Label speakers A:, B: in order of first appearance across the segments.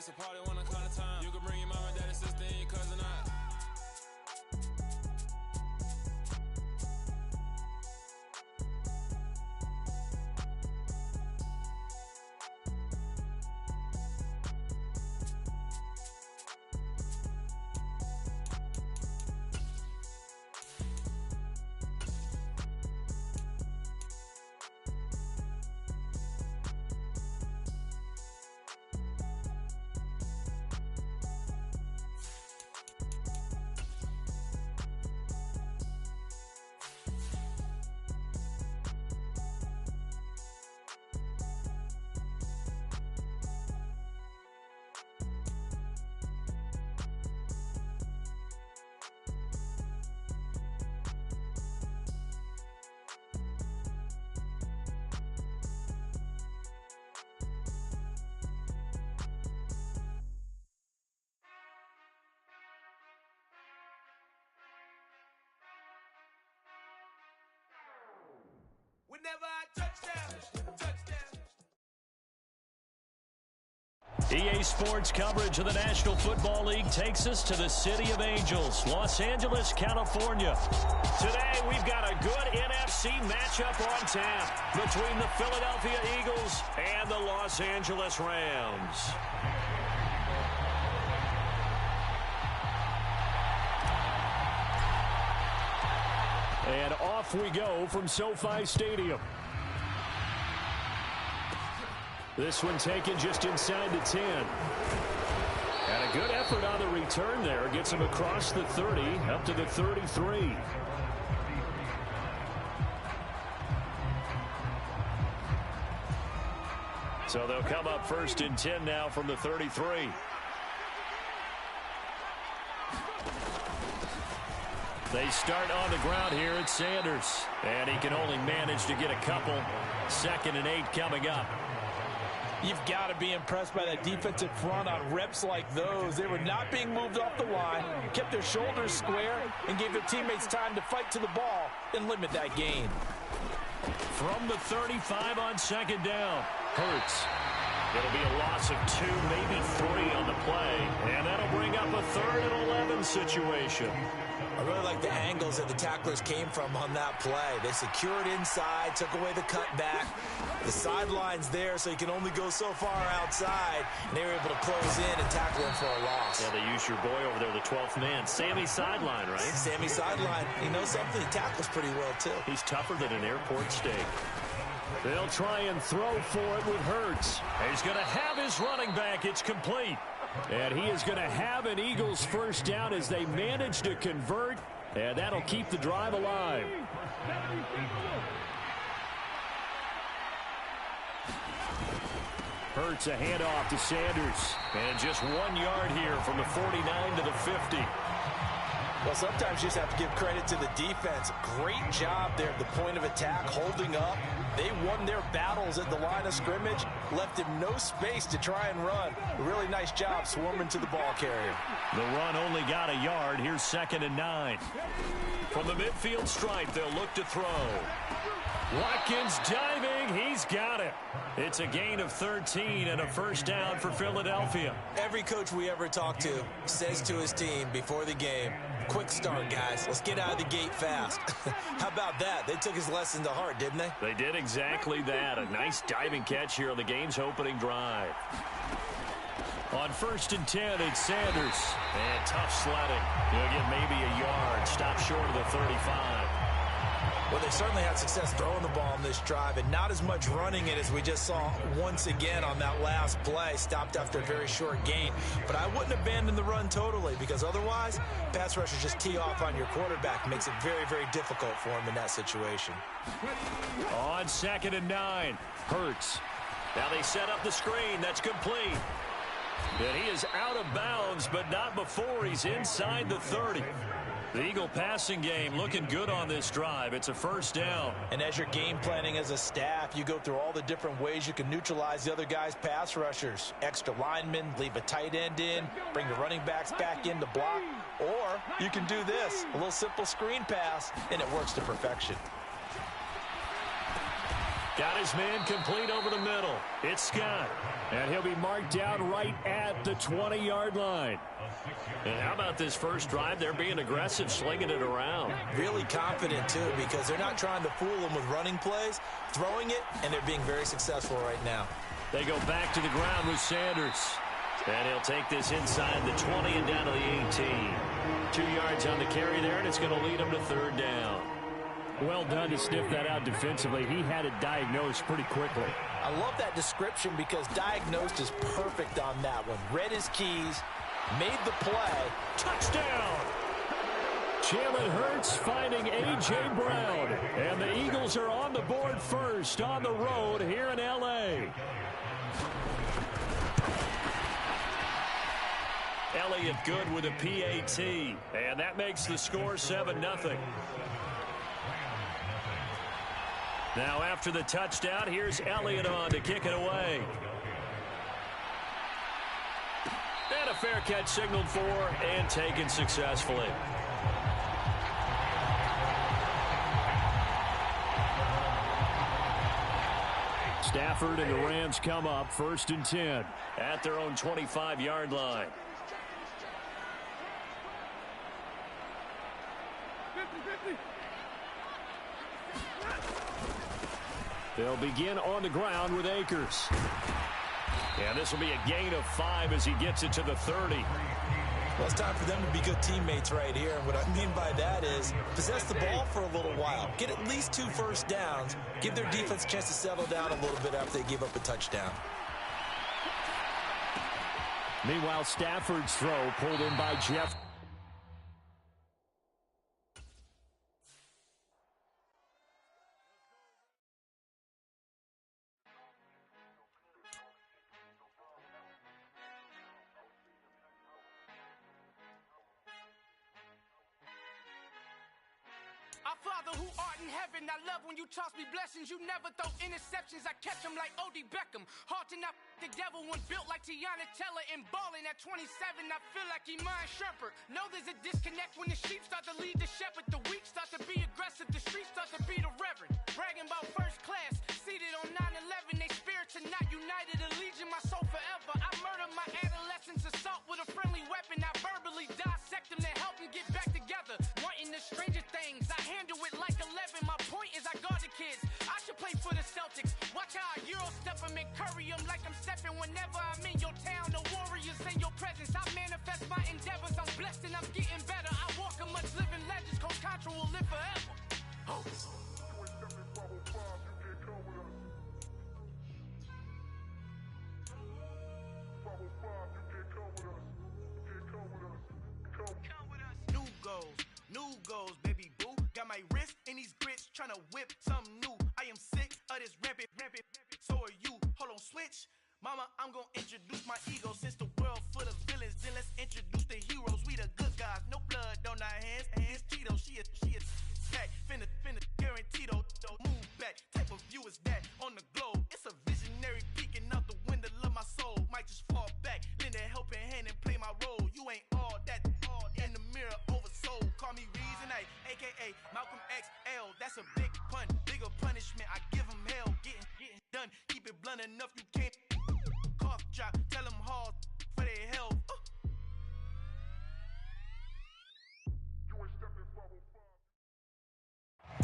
A: it's a party when I come to town. You can bring your mom and daddy, sister, and your cousin out.
B: Whenever I touchdown.
C: EA Sports coverage of the National Football League takes us to the City of Angels, Los Angeles, California. Today, we've got a good NFC matchup on tap between the Philadelphia Eagles and the Los Angeles Rams. And off we go from SoFi Stadium. This one taken just inside the 10. And a good effort on the return there. Gets him across the 30, up to the 33. So they'll come up 1st and 10 now from the 33. They start on the ground here at Sanders. And he can only manage to get a couple. 2nd and 8 coming up.
D: You've got to be impressed by that defensive front on reps like those. They were not being moved off the line, kept their shoulders square, and gave their teammates time to fight to the ball and limit that gain.
C: From the 35 on 2nd down, Hurts. It'll be a loss of 2, maybe 3 on the play, and that'll bring up a 3rd and 11 situation.
D: I really like the angles that the tacklers came from on that play. They secured inside, took away the cutback. The sideline's there, so you can only go so far outside. And they were able to close in and tackle him for a loss.
C: Yeah, they used your boy over there, the 12th man. Sammy Sideline, right?
D: Sammy Sideline. You know something? He tackles pretty well, too.
C: He's tougher than an airport steak. They'll try and throw for it with Hurts. He's going to have his running back. It's complete. And he is going to have an Eagles first down as they manage to convert. And that'll keep the drive alive. Hurts a handoff to Sanders. And just 1 yard here from the 49 to the 50.
D: Well, sometimes you just have to give credit to the defense. Great job there at the point of attack, holding up. They won their battles at the line of scrimmage, left him no space to try and run. A really nice job swarming to the ball carrier.
C: The run only got a yard. Here's 2nd and 9. From the midfield stripe, they'll look to throw. Watkins diving. He's got it. It's a gain of 13 and a first down for Philadelphia.
D: Every coach we ever talk to says to his team before the game, quick start, guys. Let's get out of the gate fast. How about that? They took his lesson to heart, didn't they?
C: They did exactly that. A nice diving catch here on the game's opening drive. On 1st and 10, it's Sanders. And tough sledding. He'll get maybe a yard. Stop short of the 35.
D: Well, they certainly had success throwing the ball on this drive, and not as much running it as we just saw once again on that last play. Stopped after a very short gain. But I wouldn't abandon the run totally, because otherwise, pass rushers just tee off on your quarterback. Makes it very, very difficult for him in that situation.
C: On 2nd and 9, Hurts. Now they set up the screen. That's complete. And he is out of bounds, but not before he's inside the 30. The Eagle passing game looking good on this drive. It's a first down.
D: And as you're game planning as a staff, you go through all the different ways you can neutralize the other guy's pass rushers. Extra linemen, leave a tight end in, bring the running backs back in to block. Or you can do this, a little simple screen pass, and it works to perfection.
C: Got his man complete over the middle. It's Scott.
E: And he'll be marked down right at the 20-yard line.
C: And how about this first drive? They're being aggressive, slinging it around.
D: Really confident, too, because they're not trying to fool them with running plays, throwing it, and they're being very successful right now.
C: They go back to the ground with Sanders. And he'll take this inside the 20 and down to the 18. 2 yards on the carry there, and it's going to lead him to third down.
E: Well done to sniff that out defensively. He had it diagnosed pretty quickly.
D: I love that description because diagnosed is perfect on that one. Read his keys, made the play.
C: Touchdown!
E: Jalen Hurts finding A.J. Brown. And the Eagles are on the board first on the road here in L.A.
C: Elliott good with a PAT. And that makes the score 7-0. Now after the touchdown, here's Elliott on to kick it away. And a fair catch signaled for and taken successfully.
E: Stafford and the Rams come up 1st and 10
C: at their own 25-yard line.
E: They'll begin on the ground with Akers.
C: And this will be a gain of 5 as he gets it to the 30.
D: Well, it's time for them to be good teammates right here. And what I mean by that is possess the ball for a little while. Get at least 2 first downs. Give their defense a chance to settle down a little bit after they give up a touchdown.
E: Meanwhile, Stafford's throw pulled in by Jeff.
B: Our Father who art in heaven, I love when you toss me blessings. You never throw interceptions, I catch them like O.D. Beckham. Hard to not the devil, one built like Tiana Teller. And balling at 27, I feel like Iman Shumpert. Know there's a disconnect when the sheep start to lead the shepherd. The weak start to be aggressive, the streets start to be the reverend. Bragging about first class, seated on 9/11. They spirits are not united, a legion, my soul forever. I murder my adolescence, assault with a friendly weapon. I verbally dissect them to help them get back together. Wanting the stranger things, I handle it like 11. My point is I guard the kids. I should play for the Celtics. Watch how I Euro step them and curry them like I'm stepping. Whenever I'm in your town, the Warriors in your presence. I manifest my endeavors. I'm blessed and I'm getting better. I walk amongst living legends. Coach Contra will live forever. Oh. New goals, baby boo. Got my wrist in these grits, tryna whip something new. I am sick of this rampant. So are you. Hold on, switch. Mama, I'm gonna introduce my ego. Since the world full of villains, then let's introduce the heroes. We the good guys, no blood on our hands. Hands Tito, she is back. Finna, guaranteed. Move back. Type of view is that on the globe? It's a visionary peeking out the window of my soul. Might just fall back, lend a helping hand and play my role. You ain't all that. In the mirror, oversold. Call me Reason A, a.k.a. Malcolm XL. That's a big pun, bigger punishment. I give him hell, getting done. Keep it blunt enough, you can't. Cough drop, tell them hard for their health.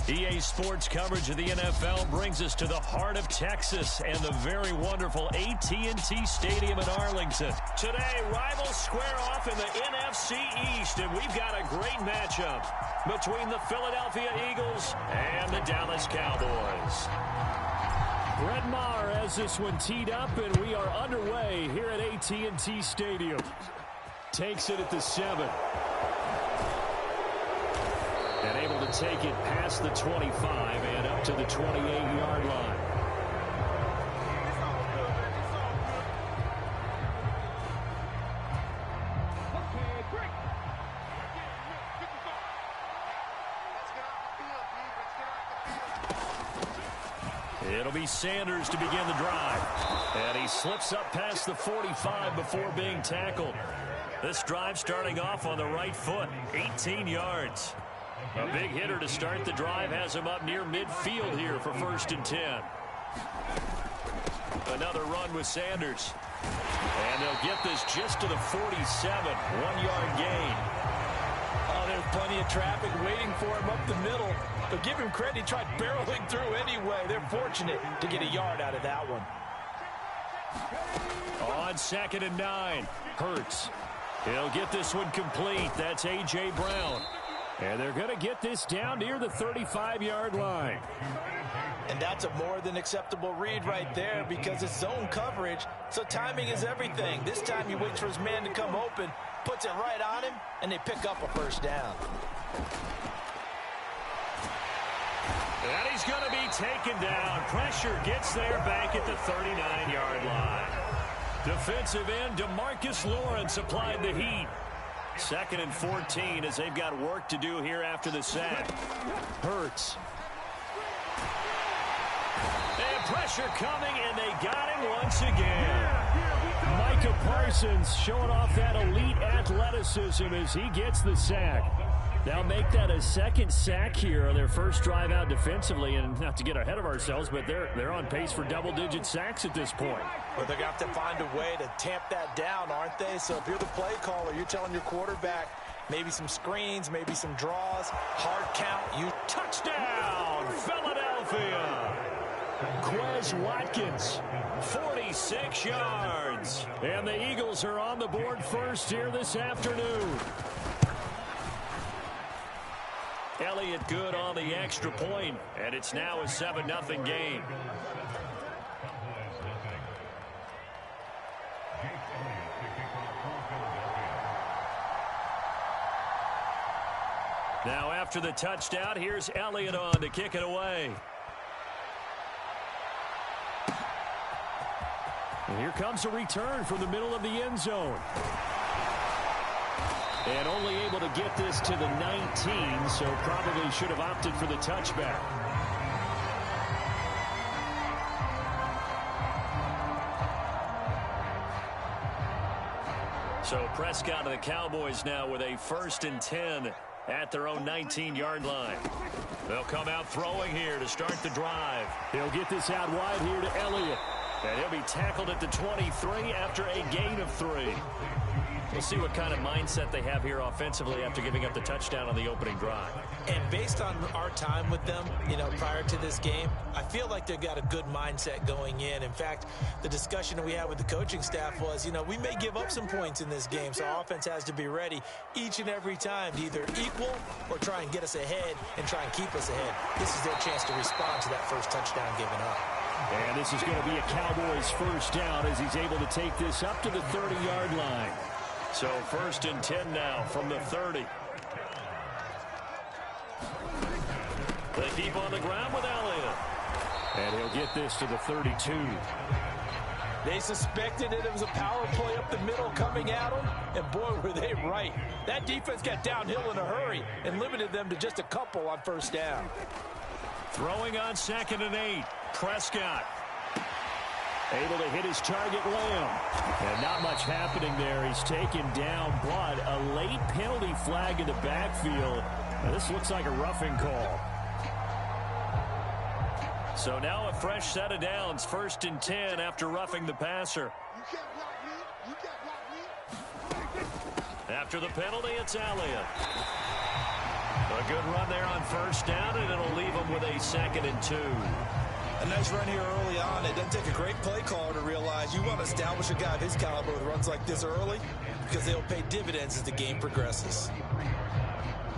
C: EA Sports coverage of the NFL brings us to the heart of Texas and the very wonderful AT&T Stadium in Arlington. Today, rivals square off in the NFC East, and we've got a great matchup between the Philadelphia Eagles and the Dallas Cowboys.
E: Brett Maher has this one teed up, and we are underway here at AT&T Stadium. Takes it at the 7. And able to take it past the 25 and up to the 28-yard line. It'll be Sanders to begin the drive. And he slips up past the 45 before being tackled.
C: This drive starting off on the right foot, 18 yards. A big hitter to start the drive has him up near midfield here for 1st and 10. Another run with Sanders. And they'll get this just to the 47. 1-yard gain.
D: Oh, there's plenty of traffic waiting for him up the middle. But give him credit, he tried barreling through anyway. They're fortunate to get a yard out of that one.
C: On 2nd and 9, Hurts. He'll get this one complete. That's A.J. Brown. And they're going to get this down near the 35-yard line.
D: And that's a more than acceptable read right there because it's zone coverage, so timing is everything. This time he waits for his man to come open, puts it right on him, and they pick up a first down.
C: And he's going to be taken down. Pressure gets there back at the 39-yard line. Defensive end DeMarcus Lawrence applied the heat. 2nd and 14 as they've got work to do here after the sack. Hurts. And pressure coming, and they got him once again. Micah Parsons showing off that elite athleticism as he gets the sack. They'll make that a second sack here on their first drive out defensively, and not to get ahead of ourselves, but they're on pace for double-digit sacks at this point.
D: Well, they're going to have to find a way to tamp that down, aren't they? So if you're the play caller, you're telling your quarterback maybe some screens, maybe some draws, hard count.
C: Touchdown, Philadelphia! Quez Watkins, 46 yards. And the Eagles are on the board first here this afternoon. Elliott good on the extra point, and it's now a 7-0 game. Now after the touchdown, here's Elliott on to kick it away. And here comes a return from the middle of the end zone. And only able to get this to the 19, so probably should have opted for the touchback. So Prescott and the Cowboys now with a 1st and 10 at their own 19-yard line. They'll come out throwing here to start the drive.
E: He'll get this out wide here to Elliott.
C: And he'll be tackled at the 23 after a gain of 3. We'll see what kind of mindset they have here offensively after giving up the touchdown on the opening drive.
D: And based on our time with them, prior to this game, I feel like they've got a good mindset going in. In fact, the discussion that we had with the coaching staff was, we may give up some points in this game, so our offense has to be ready each and every time to either equal or try and get us ahead and try and keep us ahead. This is their chance to respond to that first touchdown given up.
E: And this is going to be a Cowboys first down as he's able to take this up to the 30-yard line.
C: So 1st and 10 now from the 30. They keep on the ground with Elliott.
E: And he'll get this to the 32.
D: They suspected it was a power play up the middle coming at them, and boy, were they right. That defense got downhill in a hurry and limited them to just a couple on first down.
C: Throwing on 2nd and 8. Prescott.
E: Able to hit his target, Lamb. And not much happening there. He's taken down, but a late penalty flag in the backfield. Now, this looks like a roughing call.
C: So now a fresh set of downs. 1st and 10 after roughing the passer. After the penalty, it's Elliott. A good run there on first down, and it'll leave him with a 2nd and 2.
D: A nice run here early on. It doesn't take a great play caller to realize you want to establish a guy of his caliber with runs like this early because they'll pay dividends as the game progresses.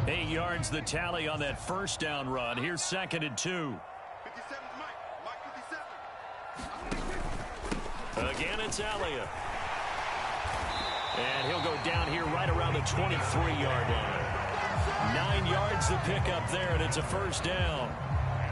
C: 8 yards the tally on that first down run. Here's 2nd and 2. Again, it's Elliott. And he'll go down here right around the 23-yard line. 9 yards to pick up there, and it's a first down.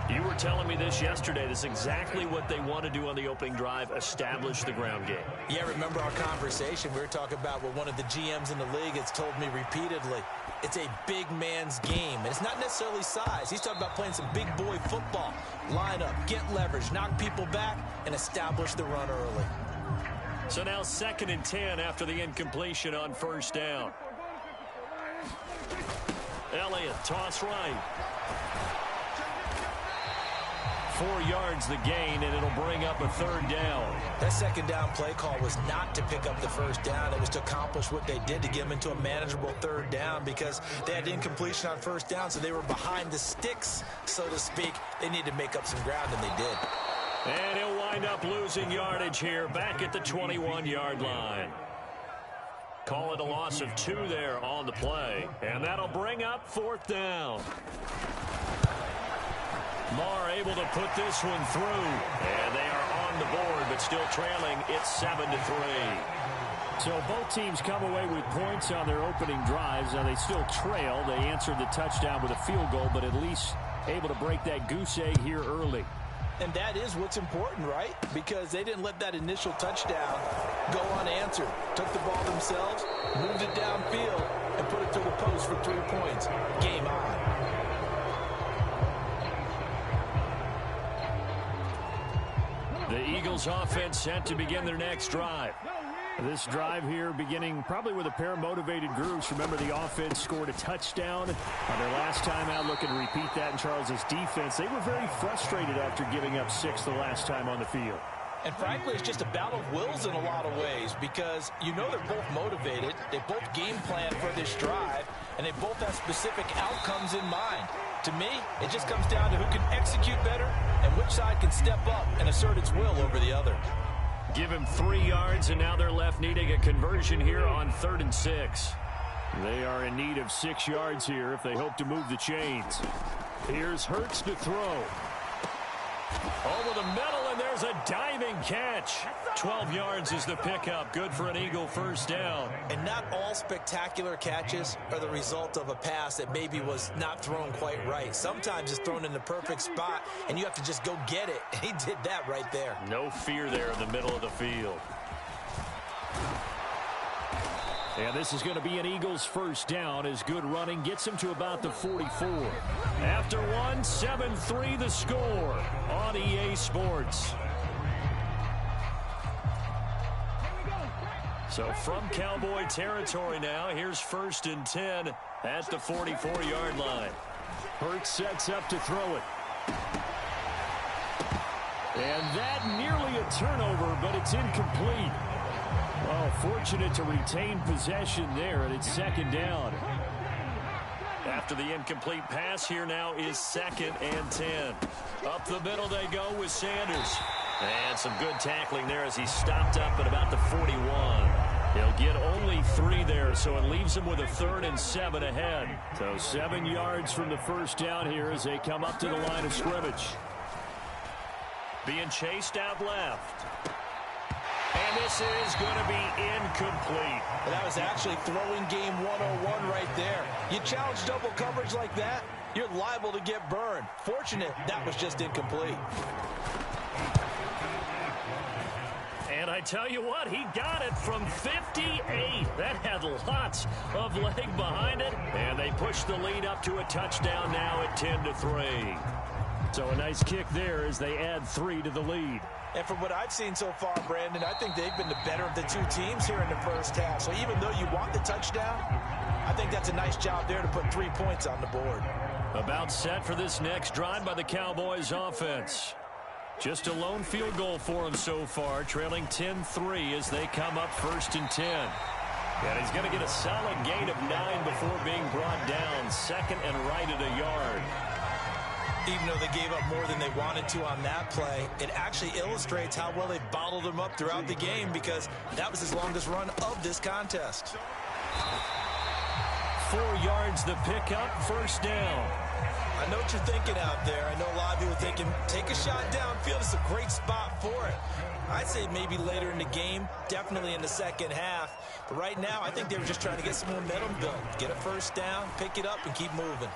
C: You were telling me this yesterday. This is exactly what they want to do on the opening drive, establish the ground game.
D: Yeah, remember our conversation? We were talking about what one of the GMs in the league has told me repeatedly. It's a big man's game, and it's not necessarily size. He's talking about playing some big boy football. Line up, get leverage, knock people back, and establish the run early.
C: So now 2nd and 10 after the incompletion on first down. Elliott, toss right. 4 yards the gain, and it'll bring up a 3rd down.
D: That second down play call was not to pick up the first down. It was to accomplish what they did to get them into a manageable 3rd down because they had incompletion on first down, so they were behind the sticks, so to speak. They needed to make up some ground, and they did.
C: And he'll wind up losing yardage here back at the 21-yard line. Call it a loss of 2 there on the play. And that'll bring up 4th down. Marr able to put this one through. And they are on the board, but still trailing. It's 7-3.
E: So both teams come away with points on their opening drives. Now they still trail. They answered the touchdown with a field goal, but at least able to break that goose egg here early.
D: And that is what's important, right? Because they didn't let that initial touchdown go unanswered. Took the ball themselves, moved it downfield, and put it through the post for 3 points. Game on.
C: The Eagles offense set to begin their next drive.
E: This drive here beginning probably with a pair of motivated groups. Remember, the offense scored a touchdown on their last time out, looking to repeat that in Charles's defense. They were very frustrated after giving up 6 the last time on the field.
D: And frankly, it's just a battle of wills in a lot of ways because you know they're both motivated. They both game plan for this drive, and they both have specific outcomes in mind. To me, it just comes down to who can execute better and which side can step up and assert its will over the other.
C: Give him 3 yards, and now they're left needing a conversion here on 3rd and 6.
E: They are in need of 6 yards here if they hope to move the chains. Here's Hurts to throw.
C: Over the middle, and there's a diving catch. 12 yards is the pickup. Good for an Eagle 1st down.
D: And not all spectacular catches are the result of a pass that maybe was not thrown quite right. Sometimes it's thrown in the perfect spot, and you have to just go get it. And he did that right there.
C: No fear there in the middle of the field.
E: And this is going to be an Eagles 1st down as good running gets him to about the 44.
C: After 7-3 the score on EA Sports. So from Cowboy territory now, here's 1st and 10 at the 44-yard line.
E: Hurts sets up to throw it. And that nearly a turnover, but it's incomplete. Well, fortunate to retain possession there, and it's 2nd down.
C: After the incomplete pass, here now is 2nd and 10. Up the middle they go with Sanders. And some good tackling there as he stopped up at about the 41. He'll get only 3 there, so it leaves him with a 3rd and 7 ahead.
E: So 7 yards from the 1st down here as they come up to the line of scrimmage.
C: Being chased out left. And this is going to be incomplete.
D: Well, that was actually throwing game 101 right there. You challenge double coverage like that, you're liable to get burned. Fortunate that was just incomplete.
C: And I tell you what, he got it from 58. That had lots of leg behind it. And they push the lead up to a touchdown now at 10-3.
E: So a nice kick there as they add 3 to the lead.
D: And from what I've seen so far, Brandon, I think they've been the better of the 2 teams here in the 1st half. So even though you want the touchdown, I think that's a nice job there to put 3 points on the board.
C: About set for this next drive by the Cowboys offense. Just a lone field goal for him so far, trailing 10-3 as they come up 1st and 10. And he's going to get a solid gain of 9 before being brought down. 2nd and right at a yard.
D: Even though they gave up more than they wanted to on that play, it actually illustrates how well they bottled them up throughout the game because that was his longest run of this contest.
C: 4 yards the pickup, 1st down.
D: I know what you're thinking out there. I know a lot of people thinking, take a shot downfield. It's a great spot for it. I'd say maybe later in the game, definitely in the 2nd half. But right now, I think they were just trying to get some momentum built. Get a 1st down, pick it up, and keep moving.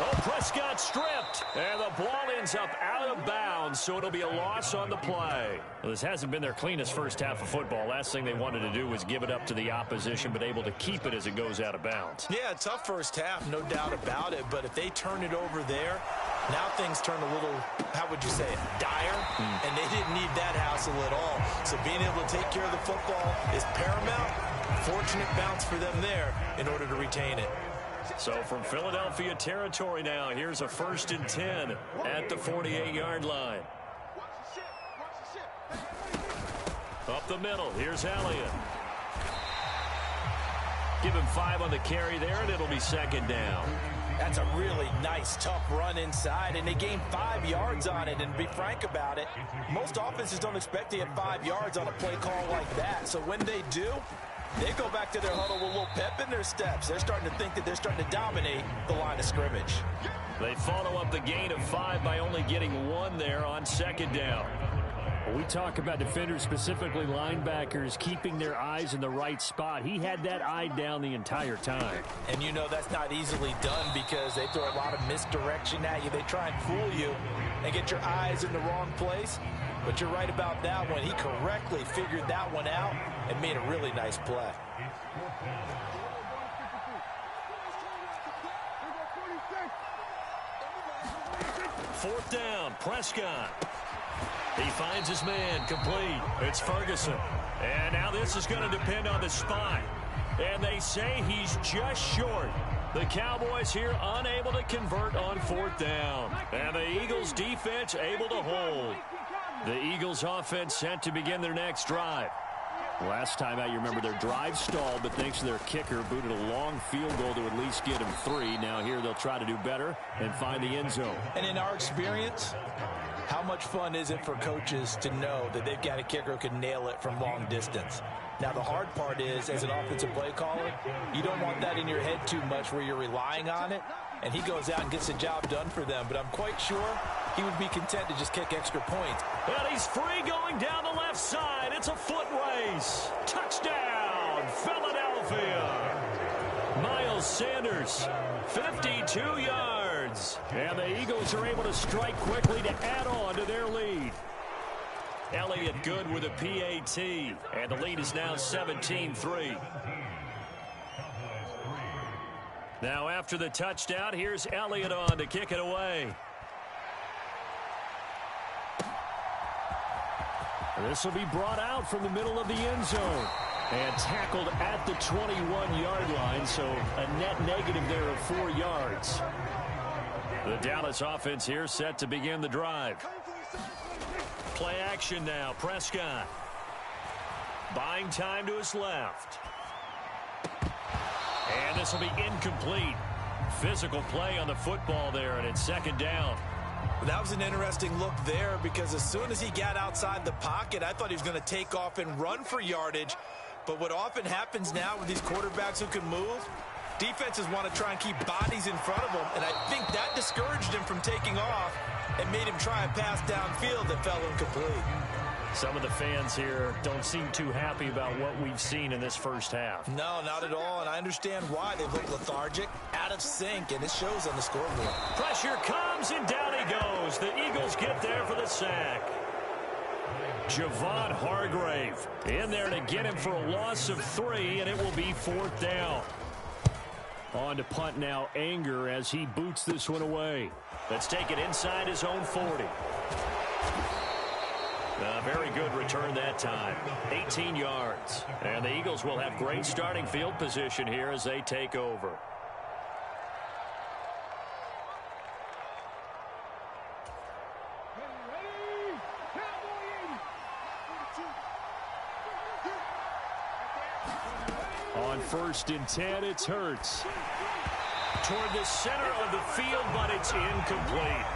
C: Oh, Prescott stripped, and the ball ends up out of bounds, so it'll be a loss on the play.
E: Well, this hasn't been their cleanest 1st half of football. Last thing they wanted to do was give it up to the opposition, but able to keep it as it goes out of bounds.
D: Yeah, tough 1st half, no doubt about it, but if they turn it over there, now things turn a little, how would you say it, dire, and they didn't need that hassle at all. So being able to take care of the football is paramount. Fortunate bounce for them there in order to retain it.
C: So from Philadelphia territory now, here's a 1st and 10 at the 48-yard line. Up the middle, here's Elliott. Give him 5 on the carry there, and it'll be 2nd down.
D: That's a really nice, tough run inside, and they gained 5 yards on it. And to be frank about it, most offenses don't expect to get 5 yards on a play call like that. So when they do, they go back to their huddle with a little pep in their steps. They're starting to think that they're starting to dominate the line of scrimmage.
C: They follow up the gain of 5 by only getting 1 there on 2nd down.
E: We talk about defenders, specifically linebackers, keeping their eyes in the right spot. He had that eye down the entire time.
D: And you know that's not easily done because they throw a lot of misdirection at you. They try and fool you and get your eyes in the wrong place. But you're right about that one. He correctly figured that one out and made a really nice play.
C: Fourth down, Prescott. He finds his man, complete. It's Ferguson. And now this is going to depend on the spot. And they say he's just short. The Cowboys here unable to convert on 4th down. And the Eagles defense able to hold. The Eagles offense set to begin their next drive.
E: Last time out, you remember their drive stalled, but thanks to their kicker, booted a long field goal to at least get him 3. Now here they'll try to do better and find the end zone.
D: And in our experience, how much fun is it for coaches to know that they've got a kicker who can nail it from long distance? Now, the hard part is, as an offensive play caller, you don't want that in your head too much where you're relying on it, and he goes out and gets the job done for them. But I'm quite sure he would be content to just kick extra points.
C: And he's free going down the left side. It's a foot race. Touchdown, Philadelphia. Miles Sanders, 52 yards.
E: And the Eagles are able to strike quickly to add on to their lead.
C: Elliott good with a PAT. And the lead is now 17-3. Now after the touchdown, here's Elliott on to kick it away.
E: This will be brought out from the middle of the end zone. And tackled at the 21-yard line, so a net negative there of 4 yards.
C: The Dallas offense here set to begin the drive. Play action now, Prescott. Buying time to his left. And this will be incomplete. Physical play on the football there, and it's 2nd down.
D: That was an interesting look there because as soon as he got outside the pocket, I thought he was going to take off and run for yardage. But what often happens now with these quarterbacks who can move, defenses want to try and keep bodies in front of them, and I think that discouraged him from taking off and made him try a pass downfield that fell incomplete.
C: Some of the fans here don't seem too happy about what we've seen in this first half.
D: No, not at all, and I understand why. They look lethargic, out of sync, and it shows on the scoreboard.
C: Pressure comes, and down he goes. The Eagles get there for the sack. Javon Hargrave in there to get him for a loss of 3, and it will be 4th down.
E: On to punt now, Anger, as he boots this one away.
C: Let's take it inside his own 40. A very good return that time. 18 yards. And the Eagles will have great starting field position here as they take over.
E: On 1st and 10, it's Hurts.
C: Toward the center of the field, but it's incomplete.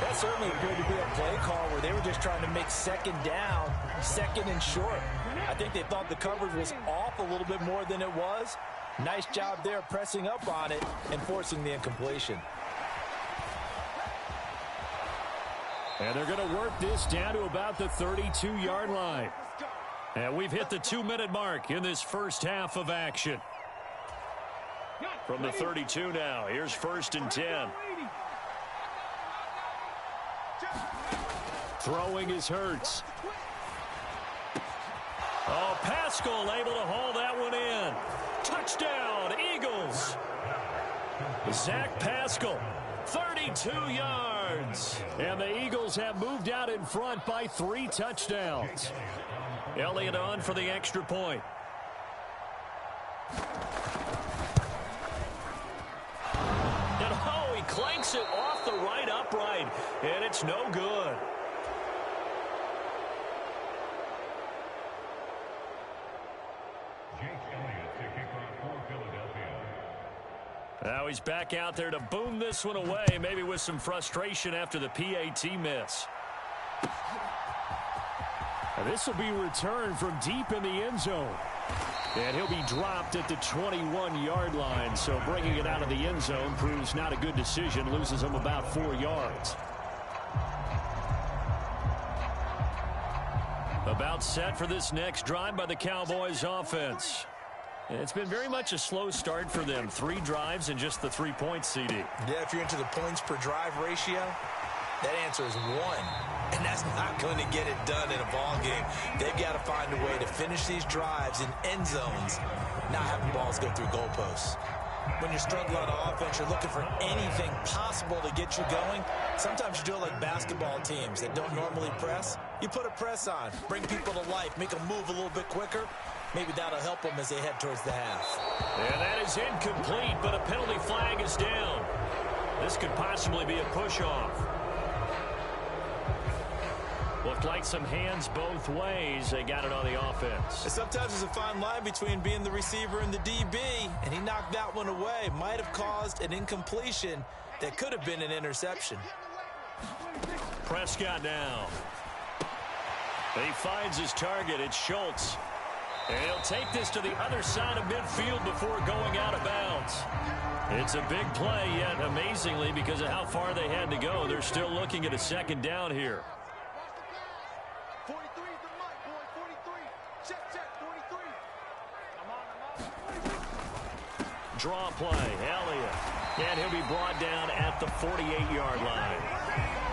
D: That certainly appeared to be a play call where they were just trying to make 2nd down, 2nd and short. I think they thought the coverage was off a little bit more than it was. Nice job there pressing up on it and forcing the incompletion.
E: And they're going to work this down to about the 32-yard line.
C: And we've hit the 2-minute mark in this first half of action. From the 32 now, here's 1st and 10.
E: Throwing is Hurts.
C: Oh, Pascal able to haul that one in. Touchdown, Eagles. Zach Pascal, 32 yards.
E: And the Eagles have moved out in front by 3 touchdowns.
C: Elliott on for the extra point. clanks it off the right upright, and it's no good. Now he's back out there to boom this one away, maybe with some frustration after the PAT miss.
E: This will be returned from deep in the end zone. And he'll be dropped at the 21-yard line. So bringing it out of the end zone proves not a good decision. Loses him about 4 yards.
C: About set for this next drive by the Cowboys offense. It's been very much a slow start for them. 3 drives and just the 3 points, CD.
D: Yeah, if you're into the points per drive ratio, that answer is 1. And that's not going to get it done in a ball game. They've got to find a way to finish these drives in end zones, not having balls go through goalposts. When you're struggling on offense, you're looking for anything possible to get you going. Sometimes you do it like basketball teams that don't normally press. You put a press on, bring people to life, make them move a little bit quicker. Maybe that'll help them as they head towards the half.
C: And that is incomplete, but a penalty flag is down. This could possibly be a push-off. Looked like some hands both ways. They got it on the offense.
D: And sometimes there's a fine line between being the receiver and the DB, and he knocked that one away. Might have caused an incompletion that could have been an interception.
C: Prescott now. He finds his target. It's Schultz. And he'll take this to the other side of midfield before going out of bounds. It's a big play, yet amazingly, because of how far they had to go, they're still looking at a second down here.
B: 43 is the mic, boy. 43. Check, 43. Come on.
C: Draw play, Elliott. And he'll be brought down at the 48-yard line.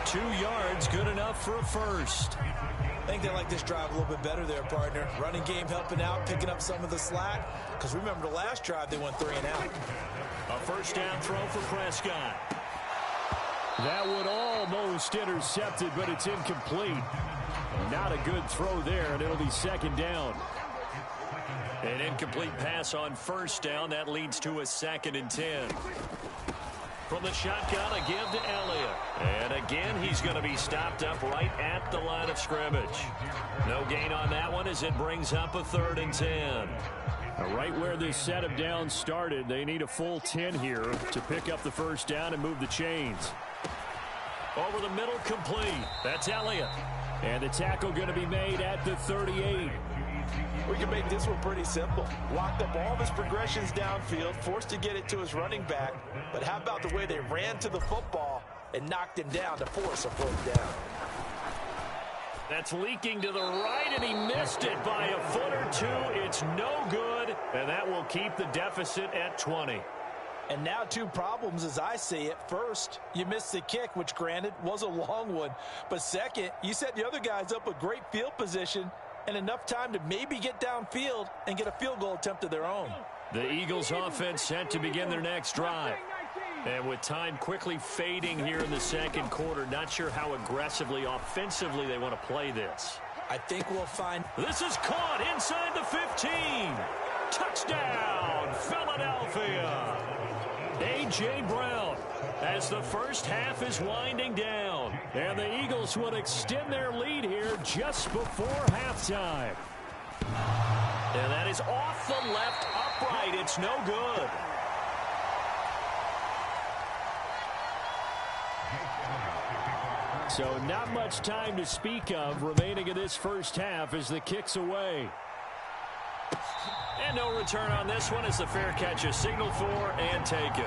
C: 2 yards, good enough for a first.
D: I think they like this drive a little bit better there, partner. Running game helping out, picking up some of the slack. Because remember the last drive, they went 3 and out.
C: A first down throw for Prescott.
E: That would almost intercepted, but it's incomplete. Not a good throw there, and it'll be second down.
C: An incomplete pass on first down. That leads to a 2nd and 10. From the shotgun, a give to Elliott. And again, he's going to be stopped up right at the line of scrimmage. No gain on that one as it brings up a 3rd and 10.
E: Right where this set of downs started, they need a full 10 here to pick up the first down and move the chains.
C: Over the middle, complete. That's Elliott.
E: And the tackle going to be made at the 38.
D: We can make this one pretty simple. Locked up all of his progressions downfield, forced to get it to his running back. But how about the way they ran to the football and knocked him down to force a 4th down?
C: That's leaking to the right, and he missed it by a foot or 2. It's no good, and that will keep the deficit at 20.
D: And now 2 problems as I see it. First, you missed the kick, which granted was a long one. But second, you set the other guys up with great field position and enough time to maybe get downfield and get a field goal attempt of their own.
C: The Eagles offense set to begin their next drive. And with time quickly fading here in the second quarter, not sure how aggressively, offensively they want to play this.
D: I think we'll find...
C: This is caught inside the 15. Touchdown, Philadelphia. A.J. Brown as the first half is winding down.
E: And the Eagles would extend their lead here just before halftime.
C: And that is off the left upright. It's no good.
E: So not much time to speak of remaining in this first half as the kick's away.
C: And no return on this one as the fair catch is signaled for and taken.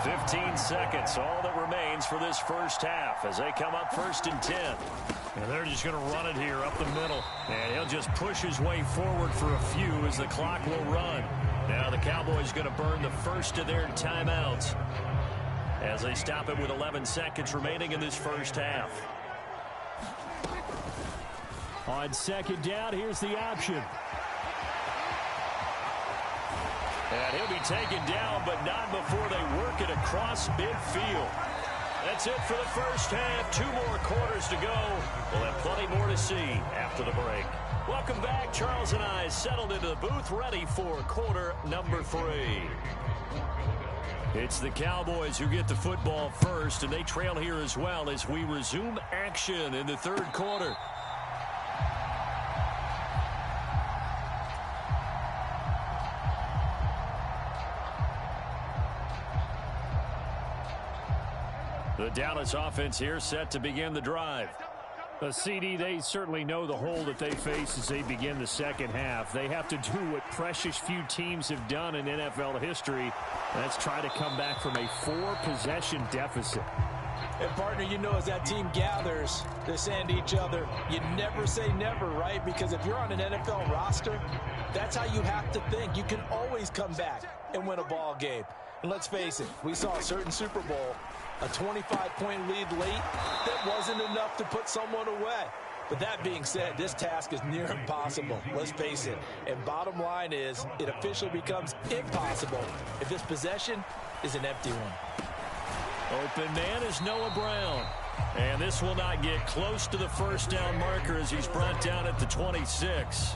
C: 15 seconds, all that remains for this first half as they come up 1st and 10. And they're just going to run it here up the middle. And he'll just push his way forward for a few as the clock will run. Now the Cowboys going to burn the first of their timeouts as they stop it with 11 seconds remaining in this first half.
E: On second down, here's the option.
C: And he'll be taken down, but not before they work it across midfield. That's it for the first half. 2 more quarters to go. We'll have plenty more to see after the break. Welcome back. Charles and I settled into the booth, ready for quarter number 3. It's the Cowboys who get the football first, and they trail here as well as we resume action in the third quarter. The Dallas offense here set to begin the drive. The CD, they certainly know the hole that they face as they begin the second half. They have to do what precious few teams have done in NFL history. That's try to come back from a 4-possession deficit.
D: And, partner, you know, as that team gathers, they're saying to each other, you never say never, right? Because if you're on an NFL roster, that's how you have to think. You can always come back and win a ball game. And let's face it, we saw a certain Super Bowl, a 25-point lead late, that wasn't enough to put someone away. But that being said, this task is near impossible. Let's face it. And bottom line is, it officially becomes impossible if this possession is an empty one.
C: Open man is Noah Brown. And this will not get close to the first down marker as he's brought down at the 26.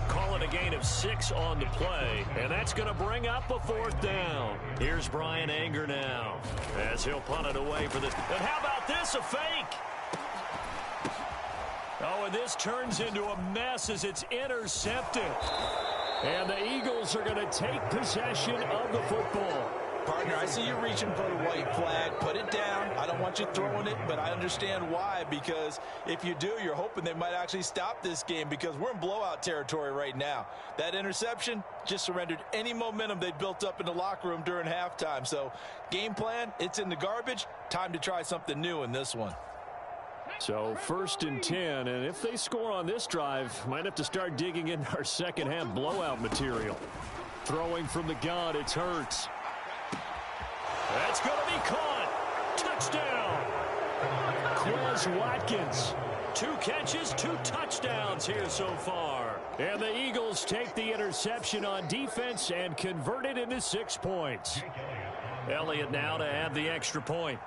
C: Call it a gain of 6 on the play, and that's going to bring up a 4th down. Here's Brian Anger now as he'll punt it away for this. And how about this, a fake? Oh, and this turns into a mess as it's intercepted. And the Eagles are going to take possession of the football.
D: Partner, I see you reaching for the white flag. Put it down. I don't want you throwing it, but I understand why. Because if you do, you're hoping they might actually stop this game because we're in blowout territory right now. That interception just surrendered any momentum they built up in the locker room during halftime. So game plan, it's in the garbage. Time to try something new in this one.
C: So 1st and 10, and if they score on this drive, might have to start digging in our second half blowout material. Throwing from the gun, it's Hurts. That's going to be caught. Touchdown. Quez Watkins. 2 catches, 2 touchdowns here so far. And the Eagles take the interception on defense and convert it into 6 points. Elliott now to add the extra point.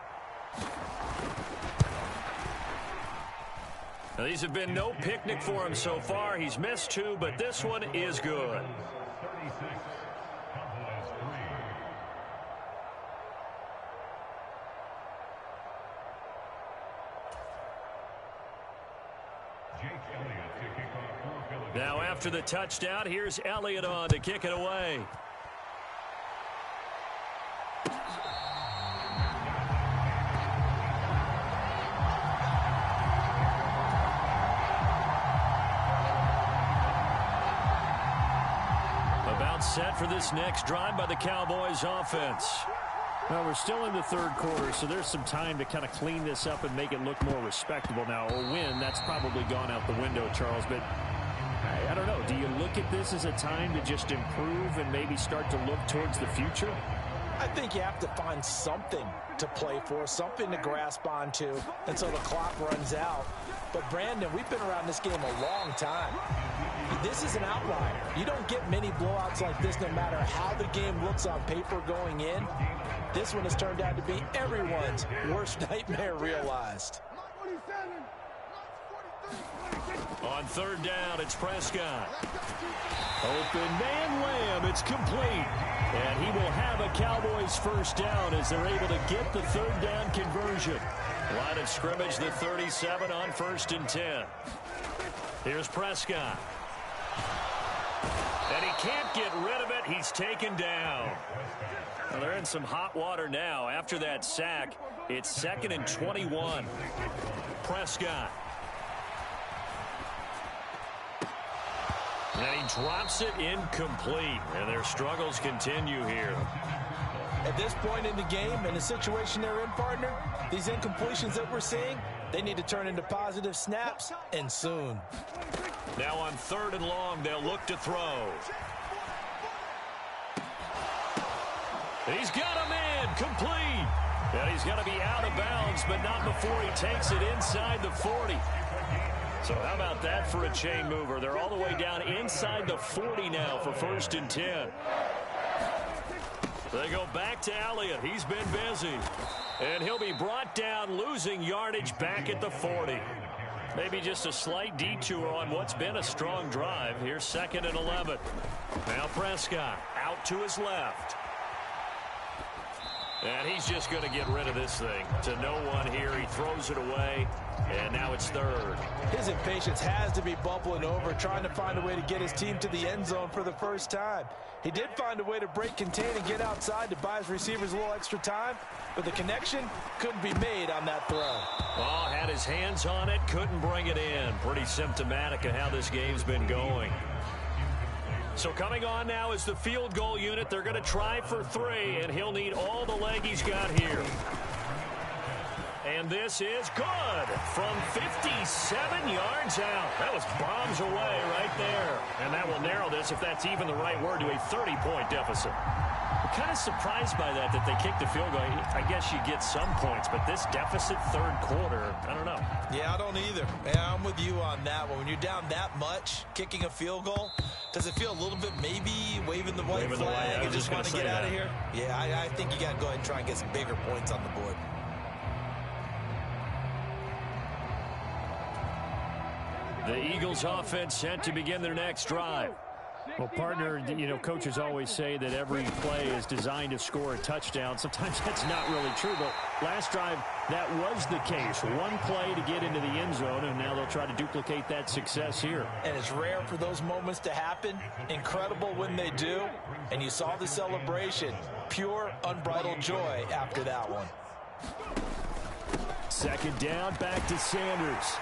C: Now, these have been no picnic for him so far. He's missed 2, but this one is good. Now after the touchdown, here's Elliott on to kick it away. About set for this next drive by the Cowboys offense. Well, we're still in the third quarter, so there's some time to kind of clean this up and make it look more respectable. Now, a win, that's probably gone out the window, Charles, but I don't know. Do you look at this as a time to just improve and maybe start to look towards the future?
D: I think you have to find something to play for, something to grasp onto until the clock runs out. But, Brandon, we've been around this game a long time. This is an outlier. You don't get many blowouts like this no matter how the game looks on paper going in. This one has turned out to be everyone's worst nightmare realized.
C: On 3rd down, it's Prescott. Open man Lamb, it's complete. And he will have a Cowboys 1st down as they're able to get the 3rd down conversion. Line of scrimmage, the 37 on 1st and 10. Here's Prescott. And he can't get rid of it. He's taken down. Well, they're in some hot water now. After that sack, it's 2nd and 21. Prescott. And he drops it incomplete. And their struggles continue here.
D: At this point in the game, in the situation they're in, partner, these incompletions that we're seeing, they need to turn into positive snaps, and soon.
C: Now on 3rd and long, they'll look to throw. He's got a man, complete. And he's going to be out of bounds, but not before he takes it inside the 40. So how about that for a chain mover? They're all the way down inside the 40 now for 1st and 10. They go back to Elliott. He's been busy. And he'll be brought down, losing yardage back at the 40. Maybe just a slight detour on what's been a strong drive. Here's 2nd and 11. Now Prescott out to his left. And he's just going to get rid of this thing to no one here. He throws it away, and now it's 3rd.
D: His impatience has to be bubbling over, trying to find a way to get his team to the end zone for the first time. He did find a way to break contain and get outside to buy his receivers a little extra time, but the connection couldn't be made on that throw.
C: Oh, had his hands on it, couldn't bring it in. Pretty symptomatic of how this game's been going. So coming on now is the field goal unit. They're going to try for 3, and he'll need all the leg he's got here. And this is good from 57 yards out. That was bombs away right there. And that will narrow this, if that's even the right word, to a 30-point deficit. I'm kind of surprised by that they kicked the field goal. I guess you get some points, but this deficit 3rd quarter, I don't know.
D: Yeah, I don't either. Yeah, I'm with you on that one. When you're down that much, kicking a field goal, does it feel a little bit maybe waving the white flag and just want to get out of here? Yeah, I think you got to go ahead and try and get some bigger points on the board.
C: The Eagles offense set to begin their next drive.
E: Well, partner, coaches always say that every play is designed to score a touchdown. Sometimes that's not really true, but last drive, that was the case. One play to get into the end zone, and now they'll try to duplicate that success here.
D: And it's rare for those moments to happen. Incredible when they do. And you saw the celebration. Pure, unbridled joy after that one.
E: 2nd down, back to Sanders.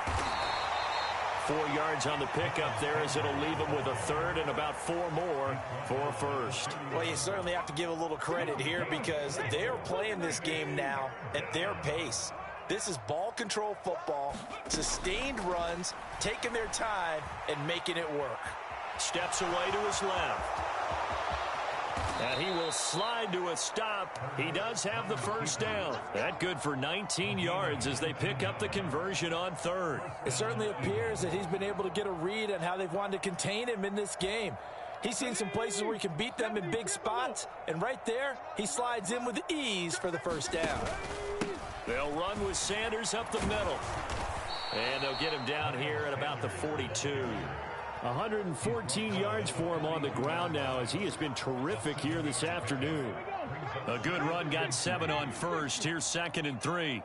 C: 4 yards on the pickup there, as it'll leave him with a 3rd and about 4 more for 1st.
D: Well, you certainly have to give a little credit here because they're playing this game now at their pace. This is ball control football, sustained runs, taking their time and making it work.
C: Steps away to his left. And he will slide to a stop. He does have the 1st down. That good for 19 yards as they pick up the conversion on 3rd.
D: It certainly appears that he's been able to get a read on how they've wanted to contain him in this game. He's seen some places where he can beat them in big spots, and right there, he slides in with ease for the 1st down.
C: They'll run with Sanders up the middle. And they'll get him down here at about the 42.
E: 114 yards for him on the ground now, as he has been terrific here this afternoon.
C: A good run, got 7 on 1st. Here's 2nd and 3.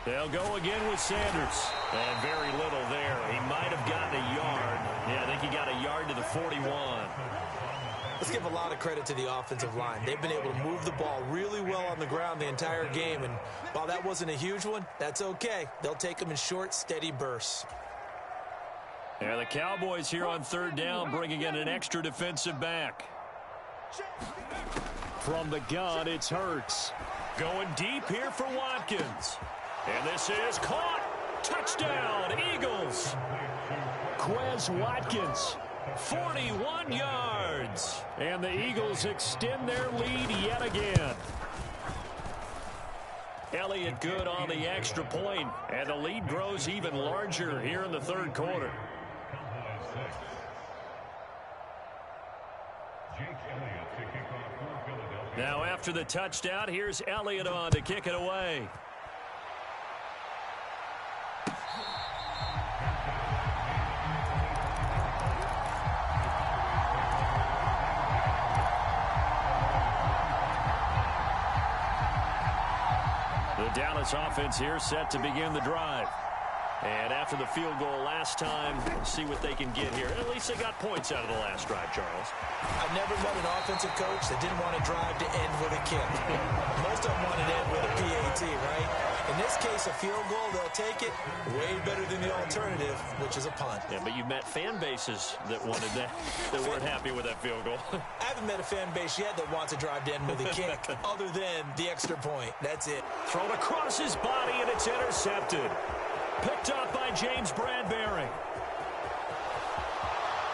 C: They'll go again with Sanders. And very little there. He might have gotten a yard. Yeah, I think he got a yard to the 41.
D: Let's give a lot of credit to the offensive line. They've been able to move the ball really well on the ground the entire game. And while that wasn't a huge one, that's okay. They'll take them in short, steady bursts.
C: Yeah, the Cowboys here on 3rd down, bringing in an extra defensive back.
E: From the gun, it's Hurts.
C: Going deep here for Watkins. And this is caught. Touchdown, Eagles.
E: Quez Watkins.
C: 41 yards.
E: And the Eagles extend their lead yet again.
C: Elliott good on the extra point, and the lead grows even larger here in the 3rd quarter. Now after the touchdown, here's Elliott on to kick it away. The Dallas offense here set to begin the drive. And after the field goal last time, see what they can get here. At least they got points out of the last drive, Charles.
D: I've never met an offensive coach that didn't want to drive to end with a kick. Most of them wanted to end with a PAT, right? In this case, a field goal, they'll take it way better than the alternative, which is a punt.
C: Yeah, but you met fan bases that wanted that weren't happy with that field goal.
D: I haven't met a fan base yet that wants a drive to end with a kick, other than the extra point. That's it.
C: Thrown across his body, and it's intercepted. Picked up by James Bradbury.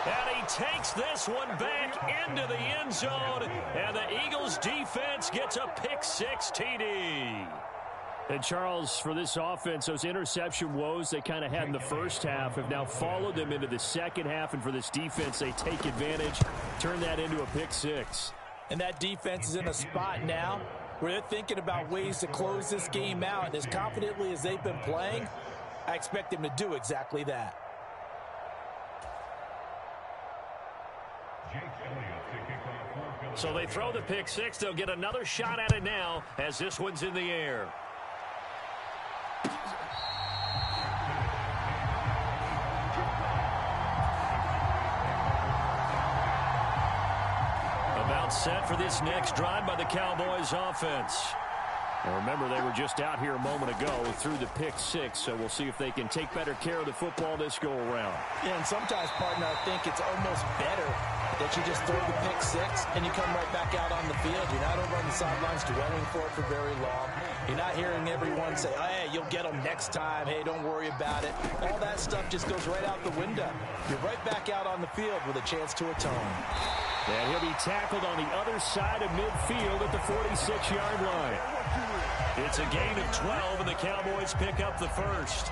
C: And he takes this one back into the end zone. And the Eagles defense gets a pick-6 TD.
E: And Charles, for this offense, those interception woes they kind of had in the first half have now followed them into the second half. And for this defense, they take advantage, turn that into a pick-6.
D: And that defense is in a spot now where they're thinking about ways to close this game out. And as confidently as they've been playing, I expect them to do exactly that.
C: So they throw the pick six. They'll get another shot at it now as this one's in the air. About set for this next drive by the Cowboys offense. And remember, they were just out here a moment ago through the pick six, so we'll see if they can take better care of the football this go-around.
D: Yeah, and sometimes, partner, I think it's almost better that you just throw the pick six and you come right back out on the field. You're not over on the sidelines dwelling for it for very long. You're not hearing everyone say, oh, hey, you'll get them next time. Hey, don't worry about it. All that stuff just goes right out the window. You're right back out on the field with a chance to atone.
E: And he'll be tackled on the other side of midfield at the 46-yard line.
C: It's a gain of 12, and the Cowboys pick up the first.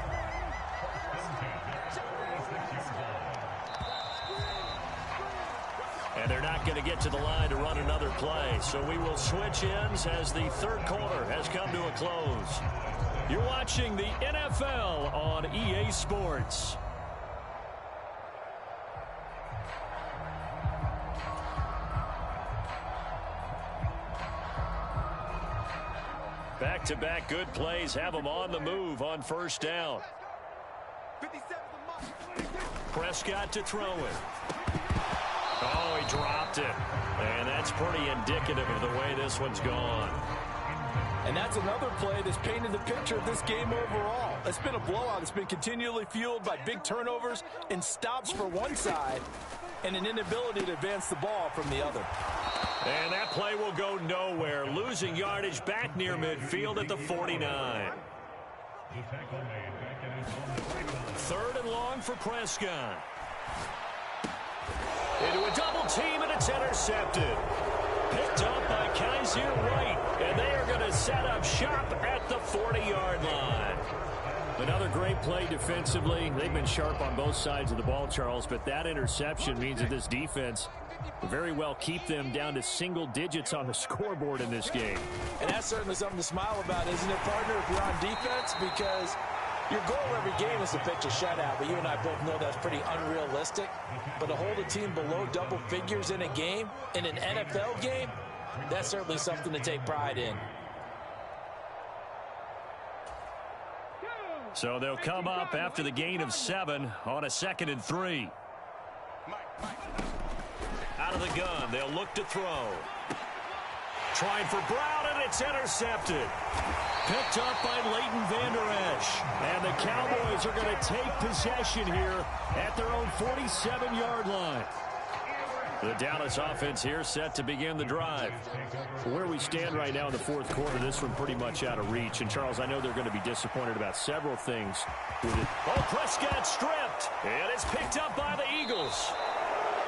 C: And they're not going to get to the line to run another play, so we will switch ends as the third quarter has come to a close. You're watching the NFL on EA Sports. Back-to-back good plays have them on the move on first down. Prescott to throw it. Oh, he dropped it. And that's pretty indicative of the way this one's gone.
D: And that's another play that's painted the picture of this game overall. It's been a blowout. It's been continually fueled by big turnovers and stops for one side and an inability to advance the ball from the other.
C: And that play will go nowhere, losing yardage back near midfield at the 49. Third and long for Prescott. Into a double team, and it's intercepted. Picked up by Kaiser White, and they are going to set up shop at the 40-yard line.
E: Another great play defensively. They've been sharp on both sides of the ball, Charles, but that interception means that this defense will very well keep them down to single digits on the scoreboard in this game.
D: And that's certainly something to smile about, isn't it, partner, if you're on defense? Because your goal every game is to pitch a shutout, but you and I both know that's pretty unrealistic. But to hold a team below double figures in a game, in an NFL game, that's certainly something to take pride in.
C: So they'll come up after the gain of 7 on a 2nd and 3. Out of the gun, they'll look to throw. Trying for Brown, and it's intercepted. Picked up by Leighton Vander Esch. And the Cowboys are going to take possession here at their own 47-yard line. The Dallas offense here set to begin the drive.
E: Where we stand right now in the fourth quarter, this one pretty much out of reach. And, Charles, I know they're going to be disappointed about several things with it.
C: Oh, Prescott stripped. And it's picked up by the Eagles.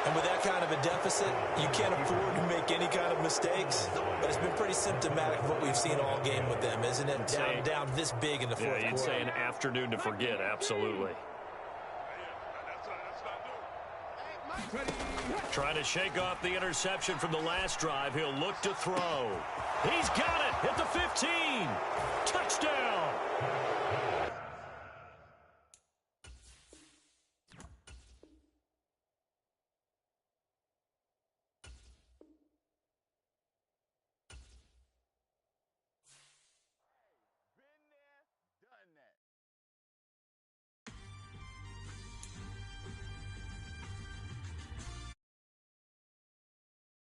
D: And with that kind of a deficit, you can't afford to make any kind of mistakes. But it's been pretty symptomatic of what we've seen all game with them, isn't it? Down this big in the fourth quarter.
C: Yeah, you'd say an afternoon to forget, absolutely. Trying to shake off the interception from the last drive. He'll look to throw. He's got it at the 15.